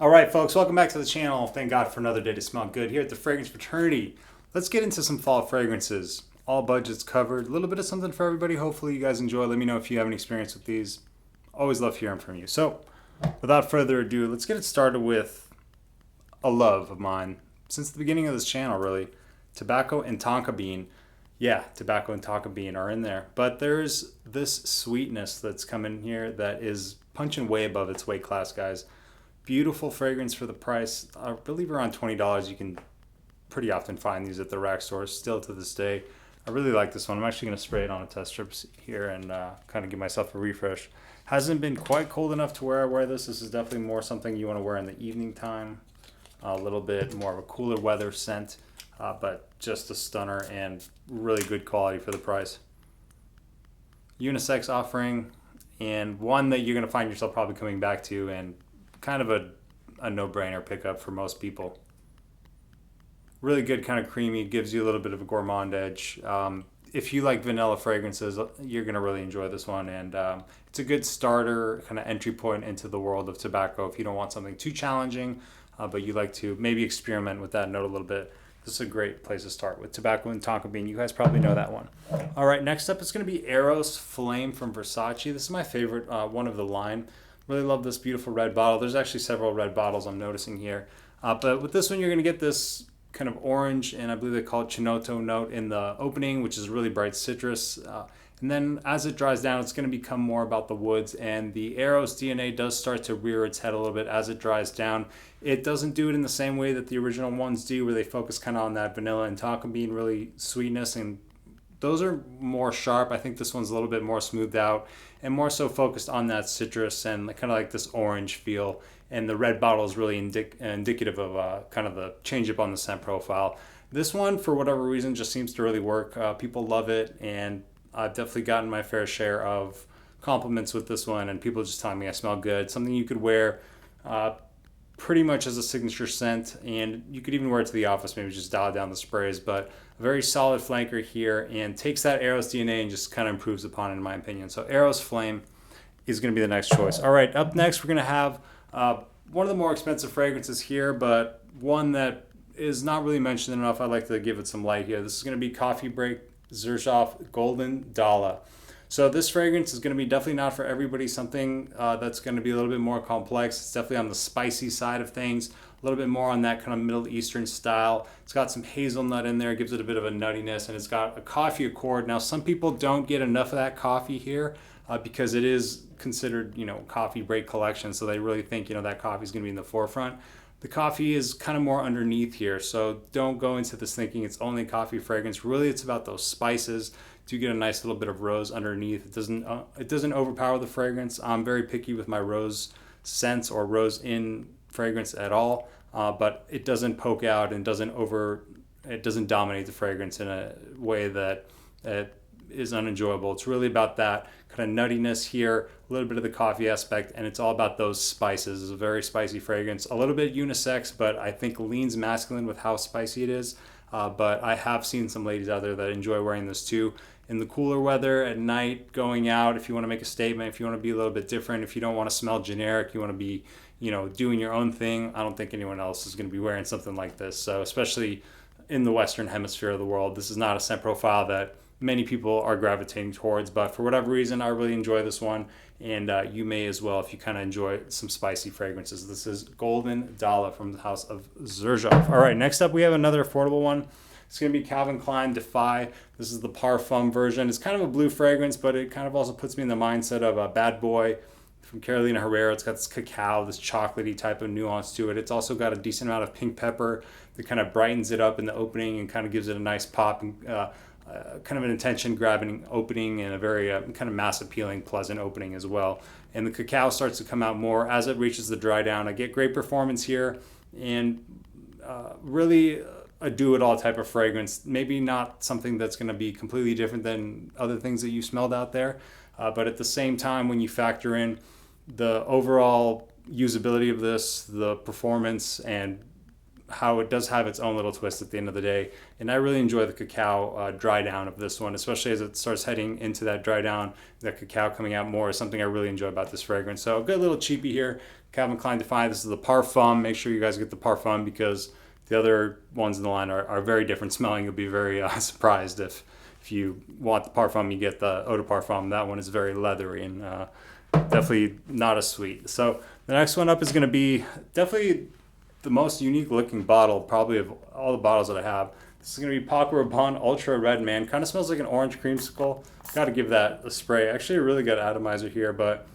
All right, folks, welcome back to the channel. Thank God for another day to smell good here at the Fragrance Fraternity. Let's get into some fall fragrances. All budgets covered. A little bit of something for everybody. Hopefully you guys enjoy. Let me know if you have any experience with these. Always love hearing from you. So, without further ado, let's get it started with a love of mine. Since the beginning of this channel, really. Tobacco and Tonka bean. Yeah, tobacco and Tonka bean are in there. But there's this sweetness that's come in here that is punching way above its weight class, guys. Beautiful fragrance for the price. I believe around $20. You can pretty often find these at the rack stores still to this day. I really like this one. I'm actually going to spray it on a test strip here and kind of give myself a refresh. Hasn't been quite cold enough to where I wear this. This is definitely more something you want to wear in the evening time. A little bit more of a cooler weather scent, but just a stunner and really good quality for the price. Unisex offering, and one that you're going to find yourself probably coming back to, and kind of a no-brainer pickup for most people. Really good, kind of creamy, gives you a little bit of a gourmand edge. If you like vanilla fragrances, you're going to really enjoy this one, and it's a good starter, kind of entry point into the world of tobacco if you don't want something too challenging, but you like to maybe experiment with that note a little bit. This is a great place to start with tobacco and Tonka bean. You guys probably know that one. All right, next up it's going to be Eros Flame from Versace. This is my favorite one of the line. Really love this beautiful red bottle. There's actually several red bottles I'm noticing here. But with this one, you're going to get this kind of orange, and I believe they call it Chinotto note in the opening, which is really bright citrus. And then as it dries down, it's going to become more about the woods. And the Eros DNA does start to rear its head a little bit as it dries down. It doesn't do it in the same way that the original ones do, where they focus kind of on that vanilla and Tonka bean really sweetness, and those are more sharp. I think this one's a little bit more smoothed out and more so focused on that citrus and kind of like this orange feel. And the red bottle is really indicative of kind of the change up on the scent profile. This one, for whatever reason, just seems to really work. People love it, and I've definitely gotten my fair share of compliments with this one, and people just telling me I smell good. Something you could wear pretty much as a signature scent, and you could even wear it to the office, maybe just dial down the sprays, but a very solid flanker here, and takes that Eros DNA and just kind of improves upon it, in my opinion. So Eros Flame is going to be the next choice. All right, up next we're going to have one of the more expensive fragrances here, but one that is not really mentioned enough. I'd like to give it some light here. This is going to be Coffee Break Xerjoff Golden Dallah. So this fragrance is going to be definitely not for everybody, something that's going to be a little bit more complex. It's definitely on the spicy side of things, a little bit more on that kind of Middle Eastern style. It's got some hazelnut in there, gives it a bit of a nuttiness, and it's got a coffee accord. Now, some people don't get enough of that coffee here because it is considered, coffee break collection, so they really think, that coffee is going to be in the forefront. The coffee is kind of more underneath here, so don't go into this thinking it's only a coffee fragrance. Really, it's about those spices. Do get a nice little bit of rose underneath. It doesn't overpower the fragrance. I'm very picky with my rose scents or rose in fragrance at all, but it doesn't poke out and it doesn't dominate the fragrance in a way that is unenjoyable. It's really about that kind of nuttiness here, a little bit of the coffee aspect, and it's all about those spices. It's a very spicy fragrance, a little bit unisex, but I think leans masculine with how spicy it is. But I have seen some ladies out there that enjoy wearing this too. In the cooler weather, at night, going out, if you want to make a statement, if you want to be a little bit different, if you don't want to smell generic, you want to be, doing your own thing, I don't think anyone else is going to be wearing something like this. So especially in the Western hemisphere of the world, this is not a scent profile that many people are gravitating towards, but for whatever reason, I really enjoy this one, and you may as well if you kind of enjoy some spicy fragrances. This is Golden Dallah from the house of Xerjoff. All right, next up we have another affordable one. It's going to be Calvin Klein Defy. This is the Parfum version. It's kind of a blue fragrance, but it kind of also puts me in the mindset of a Bad Boy from Carolina Herrera. It's got this cacao, this chocolatey type of nuance to it. It's also got a decent amount of pink pepper that kind of brightens it up in the opening and kind of gives it a nice pop and kind of an attention-grabbing opening and a very kind of mass-appealing, pleasant opening as well. And the cacao starts to come out more as it reaches the dry down. I get great performance here, and really a do-it-all type of fragrance. Maybe not something that's going to be completely different than other things that you smelled out there, but at the same time, when you factor in the overall usability of this, the performance, and how it does have its own little twist at the end of the day. And I really enjoy the cacao dry down of this one, especially as it starts heading into that dry down. That cacao coming out more is something I really enjoy about this fragrance. So a good little cheapie here. Calvin Klein Defy. This is the Parfum. Make sure you guys get the Parfum because the other ones in the line are very different smelling. You'll be very surprised if you want the Parfum, you get the Eau de Parfum. That one is very leathery and definitely not as sweet. So the next one up is going to be definitely the most unique looking bottle probably of all the bottles that I have. This is going to be Rabanne Ultrared Man. Kind of smells like an orange creamsicle. Got to give that a spray. Actually a really good atomizer here, but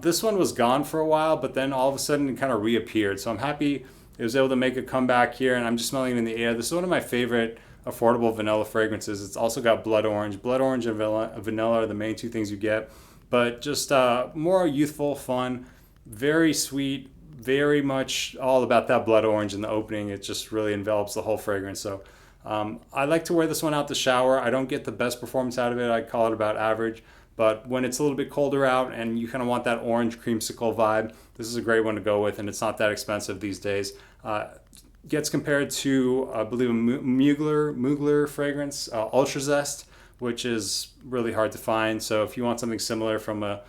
this one was gone for a while, but then all of a sudden it kind of reappeared. So I'm happy it was able to make a comeback here, and I'm just smelling it in the air. This is one of my favorite affordable vanilla fragrances. It's also got blood orange. Blood orange and vanilla are the main two things you get, but just more youthful, fun, very sweet, very much all about that blood orange in the opening. It just really envelops the whole fragrance. So I like to wear this one out the shower. I don't get the best performance out of it. I call it about average. But when it's a little bit colder out and you kind of want that orange creamsicle vibe, this is a great one to go with, and it's not that expensive these days. Gets compared to, I believe, a Mugler fragrance, Ultra Zest, which is really hard to find. So if you want something similar from a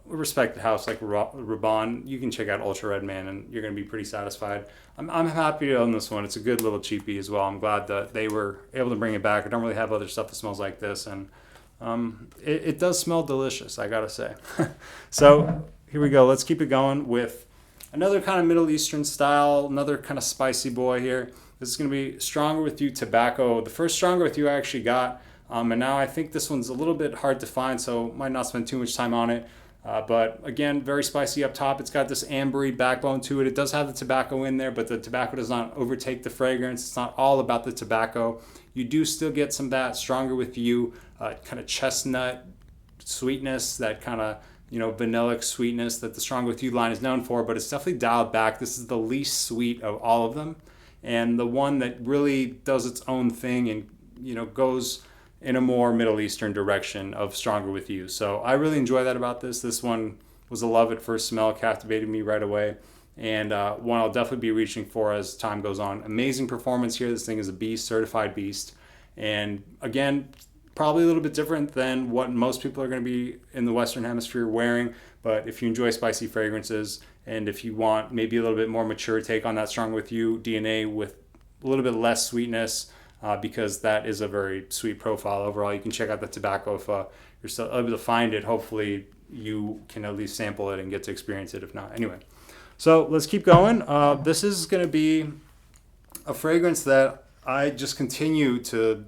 respected house like Rabanne, you can check out Ultrared Man, and you're going to be pretty satisfied. I'm happy to own this one. It's a good little cheapie as well. I'm glad that they were able to bring it back. I don't really have other stuff that smells like this, and it does smell delicious, I gotta say. So here we go. Let's keep it going with another kind of Middle Eastern style, another kind of spicy boy here. This is going to be Stronger With You Tobacco. The first Stronger With You I actually got, and now I think this one's a little bit hard to find, so might not spend too much time on it. But again, very spicy up top. It's got this ambery backbone to it. It does have the tobacco in there, but the tobacco does not overtake the fragrance. It's not all about the tobacco. You do still get some of that Stronger With You kind of chestnut sweetness, that kind of vanillic sweetness that the Stronger With You line is known for, but it's definitely dialed back. This is the least sweet of all of them, and the one that really does its own thing and goes in a more Middle Eastern direction of Stronger With You. So I really enjoy that about this. This one was a love at first smell, captivated me right away, and one I'll definitely be reaching for as time goes on. Amazing performance here. This thing is a beast, certified beast, and again, probably a little bit different than what most people are going to be in the Western Hemisphere wearing. But if you enjoy spicy fragrances, and if you want maybe a little bit more mature take on that Stronger With You DNA with a little bit less sweetness, because that is a very sweet profile overall. You can check out the tobacco if you're still able to find it. Hopefully you can at least sample it and get to experience it if not. Anyway, so let's keep going. This is going to be a fragrance that I just continue to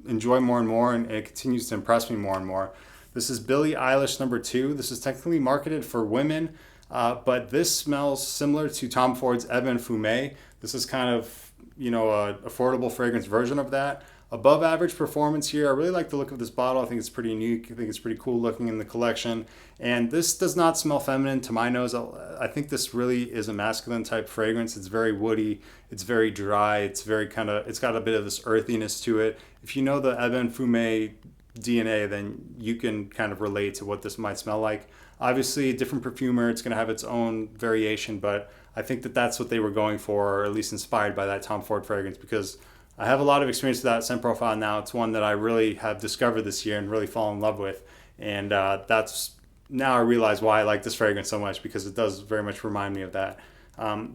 enjoy more and more, and it continues to impress me more and more. This is Billie Eilish number 2. This is technically marketed for women, but this smells similar to Tom Ford's Ebon Fumé. This is kind of a affordable fragrance version of that. Above average performance here. I really like the look of this bottle. I think it's pretty unique. I think it's pretty cool looking in the collection. And this does not smell feminine to my nose. I think this really is a masculine type fragrance. It's very woody. It's very dry. It's got a bit of this earthiness to it. If you know the Ebon Fumé DNA, then you can kind of relate to what this might smell like. Obviously, a different perfumer. It's going to have its own variation, but I think that that's what they were going for, or at least inspired by that Tom Ford fragrance, because I have a lot of experience with that scent profile now. It's one that I really have discovered this year and really fallen in love with. And that's now I realize why I like this fragrance so much, because it does very much remind me of that.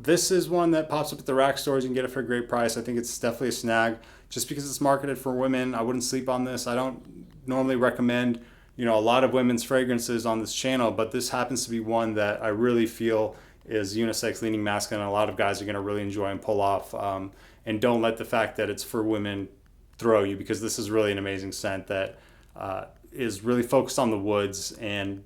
This is one that pops up at the rack stores. You can get it for a great price. I think it's definitely a snag. Just because it's marketed for women, I wouldn't sleep on this. I don't normally recommend a lot of women's fragrances on this channel, but this happens to be one that I really feel is unisex, leaning masculine. A lot of guys are going to really enjoy and pull off. And don't let the fact that it's for women throw you, because this is really an amazing scent that is really focused on the woods. And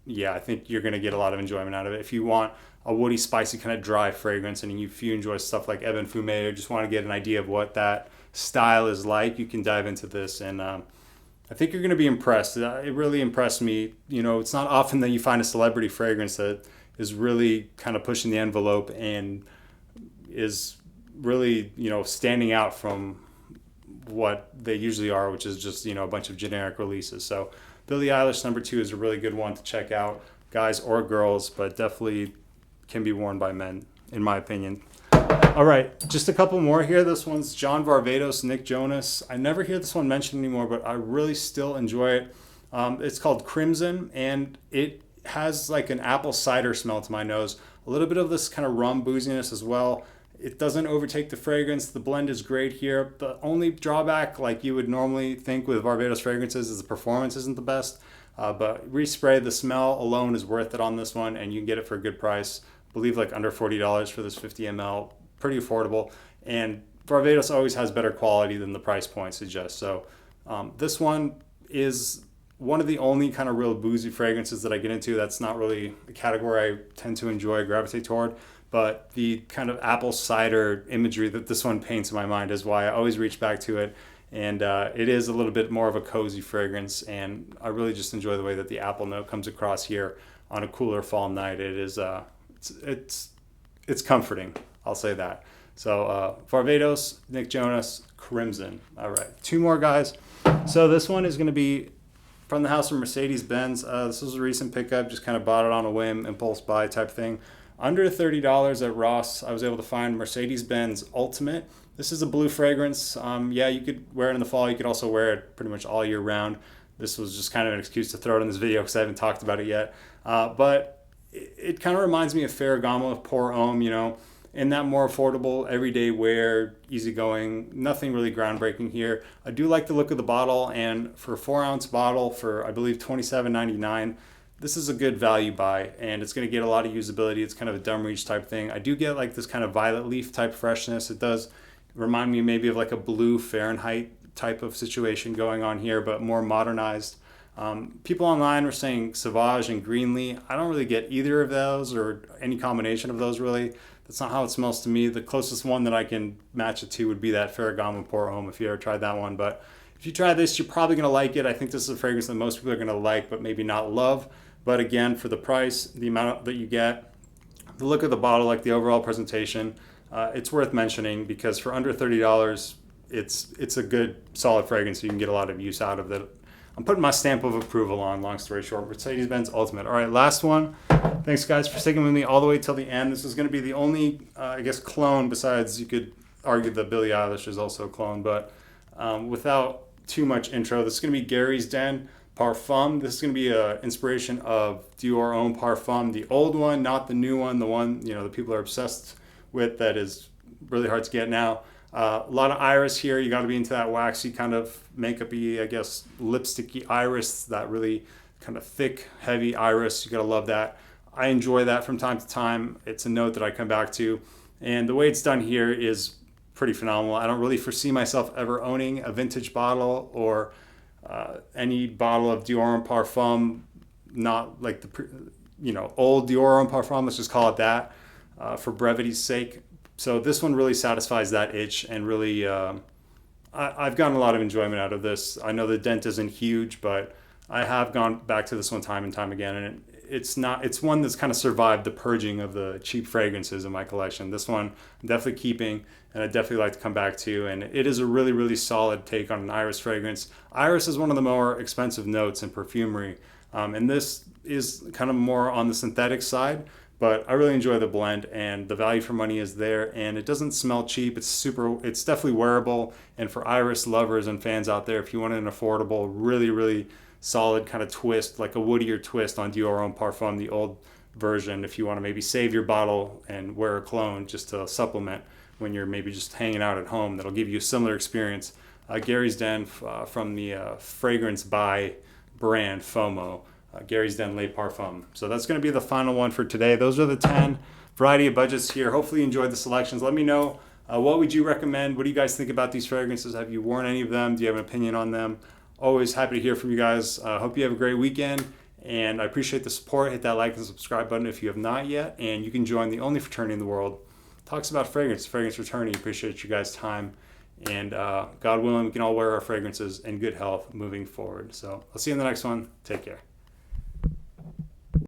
yeah, I think you're going to get a lot of enjoyment out of it. If you want a woody, spicy, kind of dry fragrance, and if you enjoy stuff like Ebon Fumé, or just want to get an idea of what that style is like, you can dive into this. And I think you're going to be impressed. It really impressed me. It's not often that you find a celebrity fragrance that is really kind of pushing the envelope and is really, standing out from what they usually are, which is just, a bunch of generic releases. So Billie Eilish number 2 is a really good one to check out, guys or girls, but definitely can be worn by men, in my opinion. All right, just a couple more here. This one's John Varvatos, Nick Jonas. I never hear this one mentioned anymore, but I really still enjoy it. It's called Crimson, and it has like an apple cider smell to my nose. A little bit of this kind of rum booziness as well. It doesn't overtake the fragrance. The blend is great here. The only drawback, like you would normally think with Varvatos fragrances, is the performance isn't the best. But respray, the smell alone is worth it on this one, and you can get it for a good price. I believe like under $40 for this 50 ml. Pretty affordable. And Varvatos always has better quality than the price point suggests. So this one is one of the only kind of real boozy fragrances that I get into. That's not really a category I tend to enjoy, gravitate toward. But the kind of apple cider imagery that this one paints in my mind is why I always reach back to it. And it is a little bit more of a cozy fragrance. And I really just enjoy the way that the apple note comes across here on a cooler fall night. It is, it's comforting. I'll say that. So Varvatos, Nick Jonas, Crimson. All right, two more guys. So this one is going to be from the house of Mercedes-Benz. This was a recent pickup, just kind of bought it on a whim, impulse buy type thing. Under $30 at Ross, I was able to find Mercedes-Benz Ultimate. This is a blue fragrance. Yeah, you could wear it in the fall. You could also wear it pretty much all year round. This was just kind of an excuse to throw it in this video because I haven't talked about it yet. But it kind of reminds me of Ferragamo Pour Homme, you know, in that more affordable, everyday wear, easygoing, nothing really groundbreaking here. I do like the look of the bottle, and for a 4-ounce bottle for, I believe, $27.99, this is a good value buy, and it's going to get a lot of usability. It's kind of a dumb reach type thing. I do get like this kind of violet leaf type freshness. It does remind me maybe of like a blue Fahrenheit type of situation going on here, but more modernized. People online were saying Sauvage and Greenlee. I don't really get either of those or any combination of those really. That's not how it smells to me. The closest one that I can match it to would be that Ferragamo Pour Homme if you ever tried that one. But if you try this, you're probably going to like it. I think this is a fragrance that most people are going to like, but maybe not love. But again, for the price, the amount that you get, the look of the bottle, like the overall presentation, it's worth mentioning because for under $30, it's a good, solid fragrance. So you can get a lot of use out of it. I'm putting my stamp of approval on, long story short, Mercedes-Benz Ultimate. All right, last one. Thanks, guys, for sticking with me all the way till the end. This is going to be the only, I guess, clone besides you could argue that Billie Eilish is also a clone, but without too much intro, this is going to be Gary's Den Parfum. This is going to be an inspiration of Dior Homme Parfum, the old one, not the new one, the one, you know, the people are obsessed with that is really hard to get now. A lot of iris here. You got to be into that waxy kind of makeup-y, I guess, lipsticky iris, that really kind of thick, heavy iris. You got to love that. I enjoy that from time to time. It's a note that I come back to. And the way it's done here is pretty phenomenal. I don't really foresee myself ever owning a vintage bottle or any bottle of Dior Homme Parfum, not like the, you know, old Dior Homme Parfum, let's just call it that, for brevity's sake. So this one really satisfies that itch, and really, I've gotten a lot of enjoyment out of this. I know the dent isn't huge, but I have gone back to this one time and time again, and it's one that's kind of survived the purging of the cheap fragrances in my collection. This one I'm definitely keeping, and I definitely like to come back to, and it is a really, really solid take on an iris fragrance. Iris is one of the more expensive notes in perfumery, and this is kind of more on the synthetic side. But I really enjoy the blend, and the value for money is there, and it doesn't smell cheap. It's definitely wearable. And for iris lovers and fans out there, if you want an affordable, really, really solid kind of twist, like a woodier twist on Dior Homme Parfum, the old version, if you want to maybe save your bottle and wear a clone just to supplement when you're maybe just hanging out at home, that'll give you a similar experience. Gary's Den from the Fragrance by brand FOMO. Gary's Den Le Parfum. So that's going to be the final one for today. Those are the 10 variety of budgets here. Hopefully you enjoyed the selections. Let me know, what would you recommend? What do you guys think about these fragrances? Have you worn any of them? Do you have an opinion on them? Always happy to hear from you guys. Hope you have a great weekend, and I appreciate the support. Hit that like and subscribe button if you have not yet, and you can join the only fraternity in the world talks about fragrance Fraternity. Appreciate you guys' time, and God willing, we can all wear our fragrances in good health moving forward. So I'll see you in the next one. Take care.